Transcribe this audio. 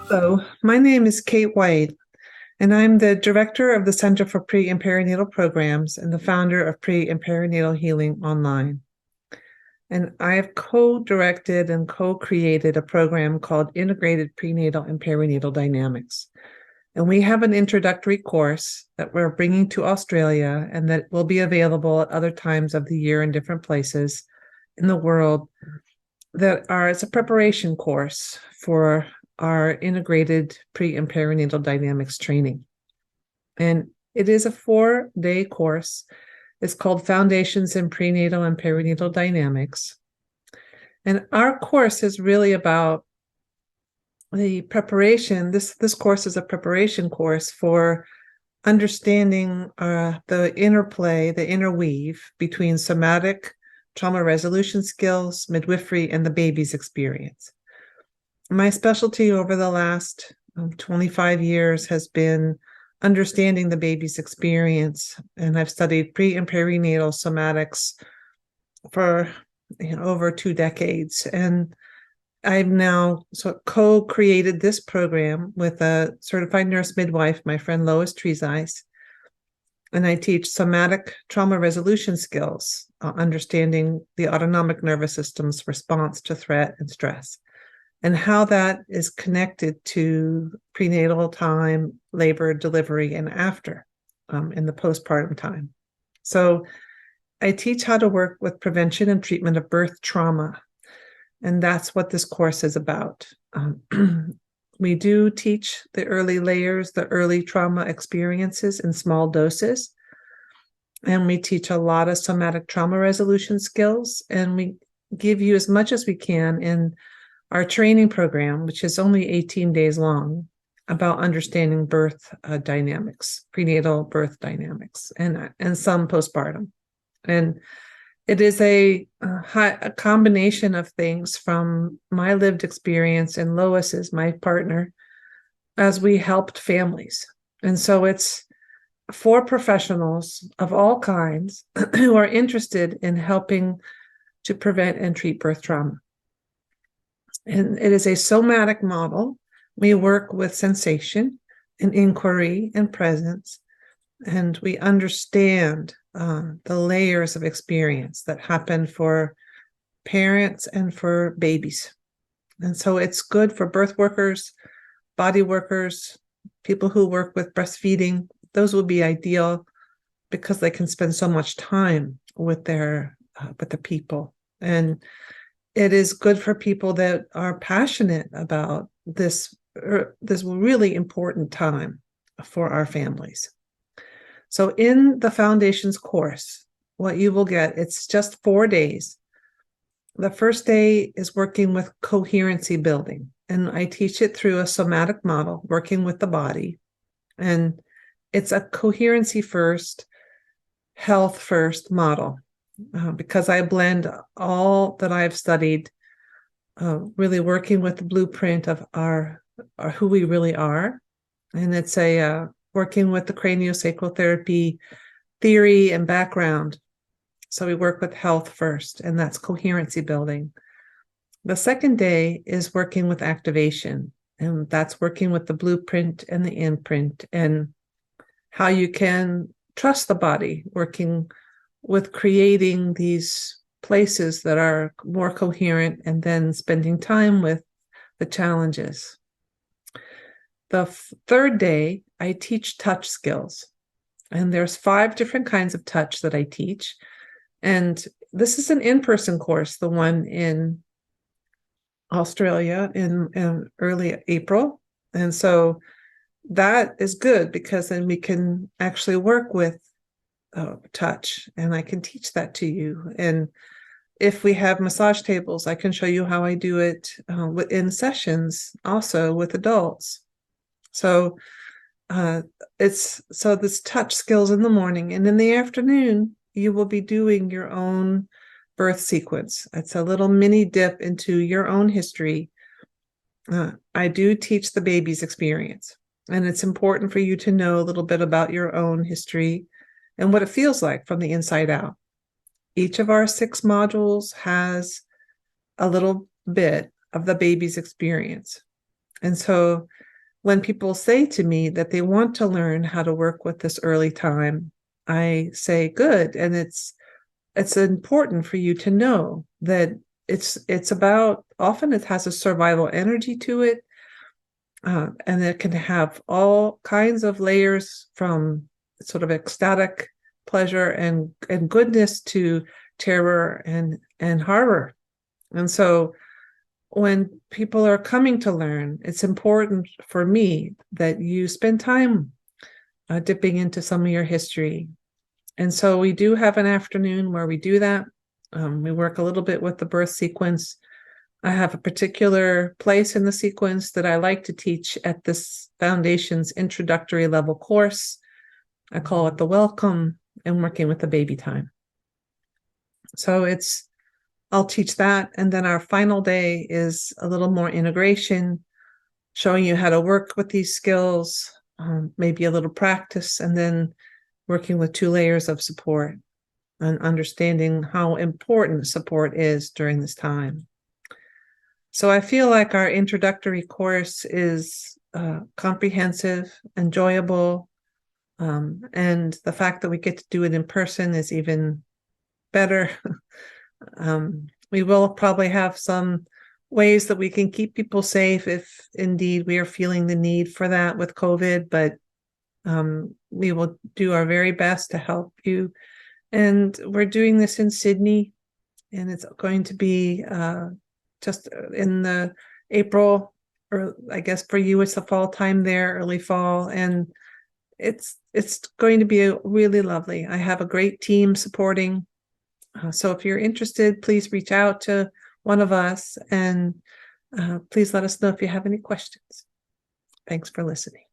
Hello, my name is Kate White, and I'm the director of the Center for Pre and Perinatal Programs and the founder of Pre and Perinatal Healing Online. And I have co-directed and co-created a program called Integrated Prenatal and Perinatal Dynamics. And we have an introductory course that we're bringing to Australia and that will be available at other times of the year in different places in the world it's a preparation course for our integrated pre and perinatal dynamics training. And it is a 4-day course. It's called Foundations in Prenatal and Perinatal Dynamics. And our course is really about the preparation. This course is a preparation course for understanding the interplay, the interweave between somatic trauma resolution skills, midwifery, and the baby's experience. My specialty over the last 25 years has been understanding the baby's experience, and I've studied pre and perinatal somatics for over 2 decades. And I've now co-created this program with a certified nurse midwife, my friend Lois Treesize, and I teach somatic trauma resolution skills, understanding the autonomic nervous system's response to threat and stress, and how that is connected to prenatal time, labor, delivery, and after in the postpartum time. So I teach how to work with prevention and treatment of birth trauma, and that's what this course is about. We do teach the early layers, the early trauma experiences in small doses. And we teach a lot of somatic trauma resolution skills. And we give you as much as we can in our training program, which is only 18 days long, about understanding birth dynamics, prenatal birth dynamics, and some postpartum. And it is a combination of things from my lived experience and Lois's, my partner, as we helped families. And so it's for professionals of all kinds who are interested in helping to prevent and treat birth trauma. And it is a somatic model. We work with sensation and inquiry and presence, and we understand the layers of experience that happen for parents and for babies. And so it's good for birth workers, body workers, people who work with breastfeeding. Those will be ideal because they can spend so much time with the people. And it is good for people that are passionate about this really important time for our families. So in the Foundations course, what you will get, it's just 4 days. The first day is working with coherency building, and I teach it through a somatic model, working with the body. And it's a coherency first, health first model, because I blend all that I've studied, really working with the blueprint of our who we really are. And it's working with the craniosacral therapy theory and background. So we work with health first, and that's coherency building. The second day is working with activation, and that's working with the blueprint and the imprint and how you can trust the body, working with creating these places that are more coherent and then spending time with the challenges. The third day, I teach touch skills, and there's 5 different kinds of touch that I teach. And this is an in-person course, the one in Australia in early April. And so that is good because then we can actually work with touch, and I can teach that to you. And if we have massage tables, I can show you how I do it in sessions also with adults. So this touch skills in the morning, and in the afternoon, you will be doing your own birth sequence. It's a little mini dip into your own history. I do teach the baby's experience, and it's important for you to know a little bit about your own history and what it feels like from the inside out. Each of our 6 modules has a little bit of the baby's experience. And so when people say to me that they want to learn how to work with this early time, I say, good. And it's important for you to know that it's about, often it has a survival energy to it. And it can have all kinds of layers, from sort of ecstatic pleasure and goodness to terror and horror. And so when people are coming to learn, it's important for me that you spend time dipping into some of your history. And so we do have an afternoon where we do that. We work a little bit with the birth sequence. I have a particular place in the sequence that I like to teach at this foundation's introductory level course. I call it the welcome and working with the baby time. So I'll teach that. And then our final day is a little more integration, showing you how to work with these skills, maybe a little practice, and then working with 2 layers of support and understanding how important support is during this time. So I feel like our introductory course is comprehensive, enjoyable, and the fact that we get to do it in person is even better. We will probably have some ways that we can keep people safe if indeed we are feeling the need for that with COVID, but we will do our very best to help you. And we're doing this in Sydney, and it's going to be just in the April, or I guess for you it's the fall time there, early fall, and it's going to be really lovely. I have a great team supporting. So if you're interested, please reach out to one of us, and please let us know if you have any questions. Thanks for listening.